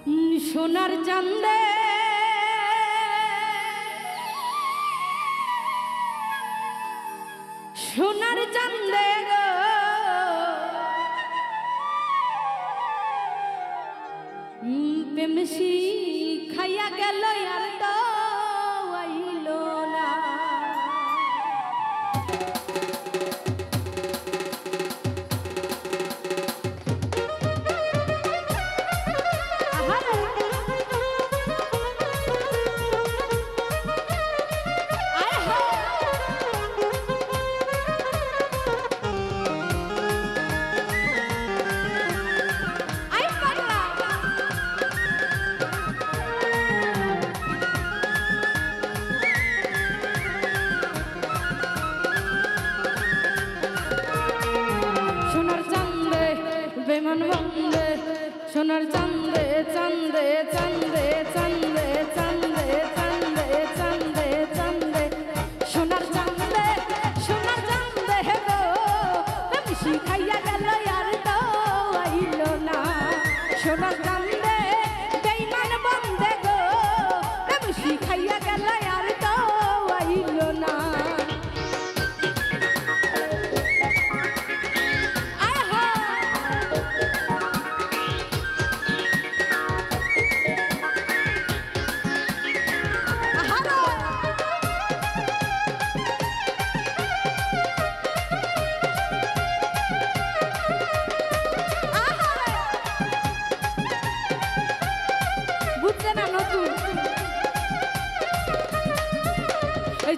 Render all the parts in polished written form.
সোনার চাঁদে সোনার চাঁদে গো প্রেমসি খাইয়া গেল আর তো আইল না। বেমান বন্দে সোনার চাঁদে চাঁদে চাঁদে চাঁদে চাঁদে চাঁদে চাঁদে চাঁদে সোনার চাঁদে সোনার চাঁদে গো প্রেমসি খাইয়া গেল আর তো আইল না। সোনার চাঁদে বেমান বন্দে গো প্রেমসি খাইয়া গেল আর তো আইল না।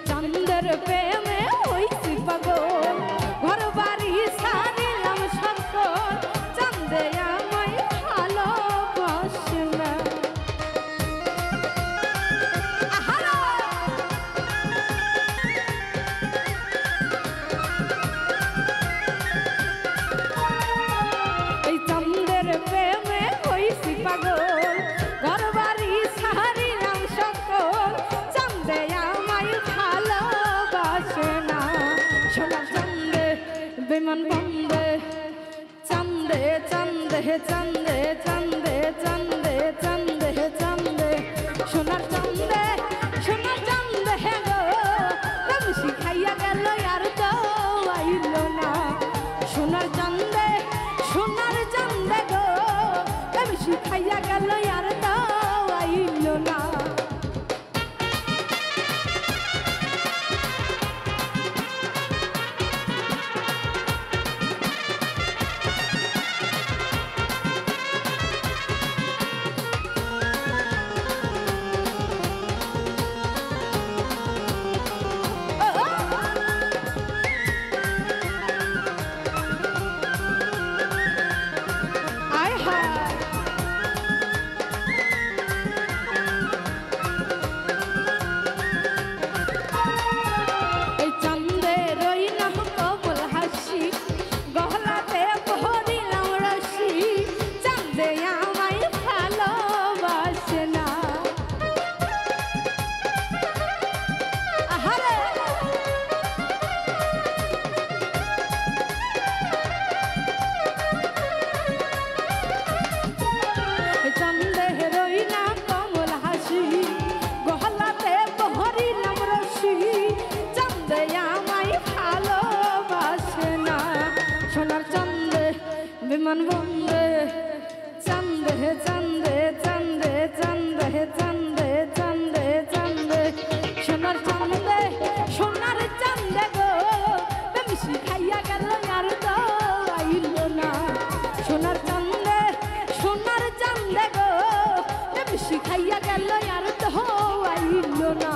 চাঁদের প্রেমে হইছি পাগল ঘর বাড়ি সারিলাম সকল চাঁদে আমায় ভালোবাসে না। এই চাঁদের প্রেমে হইছি পাগল ঘর বাড়ি সারিলাম সকল চাঁদে আমায় ভালোবাসে না। সোনার চাঁদে বেমান বন্দে চাঁদে চাঁদে চাঁদে চাঁদে চাঁদে চাঁদে চাঁদে সোনার চাঁদে সোনার চাঁদে গো প্রেমসি খাইয়া গেল আর তো আইল না। সোনার চাঁদে সোনার চাঁদে গো প্রেমসি খাইয়া গেল আর তো আইল না। বিমান বন্দে চাঁদে চাঁদে চাঁদে চাঁদে চাঁদে চাঁদে চাঁদে সোনার চাঁদে সোনার চাঁদে গো প্রেমসি খাইয়া গেল আর তো আইল না। সোনার চাঁদে সোনার চাঁদে গো প্রেমসি খাইয়া গেল আর তো আইল না।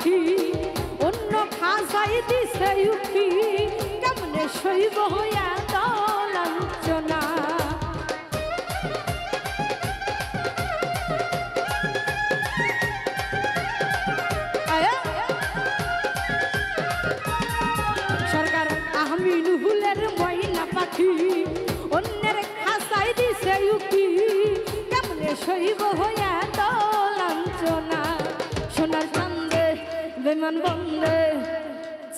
পাখি অন্য খাসাই দিছে উঠি কেমনে সইব হইয়া লাঞ্ছনা সরকার আমিনুলের ময়না পাখি অন্যের খাসাই দিছে উঠি কেমনে সইব হইয়া লাঞ্ছনা সোনার চান্দে বেমান বন্দে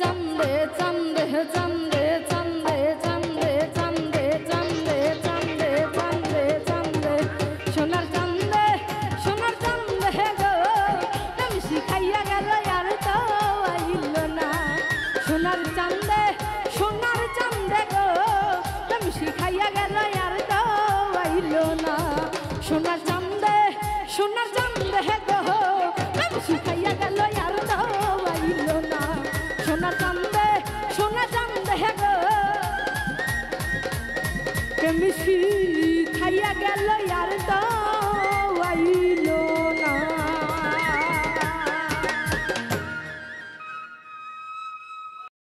চান্দে চান্দে চান্দে চান্দে চান্দে চান্দে চান্দে চান্দে চান্দে চান্দে সোনার চান্দে গো তুমি শিখাইয়া গেল আর তো আইল না সোনার চান্দে গো তুমি শিখাইয়া গেল আর তো আইল না সোনার চান্দে গো তুমি শিখাইয়া গেল আর তো আইল না সোনার চান্দে গো তুমি শিখাইয়া গেল আর তো আইল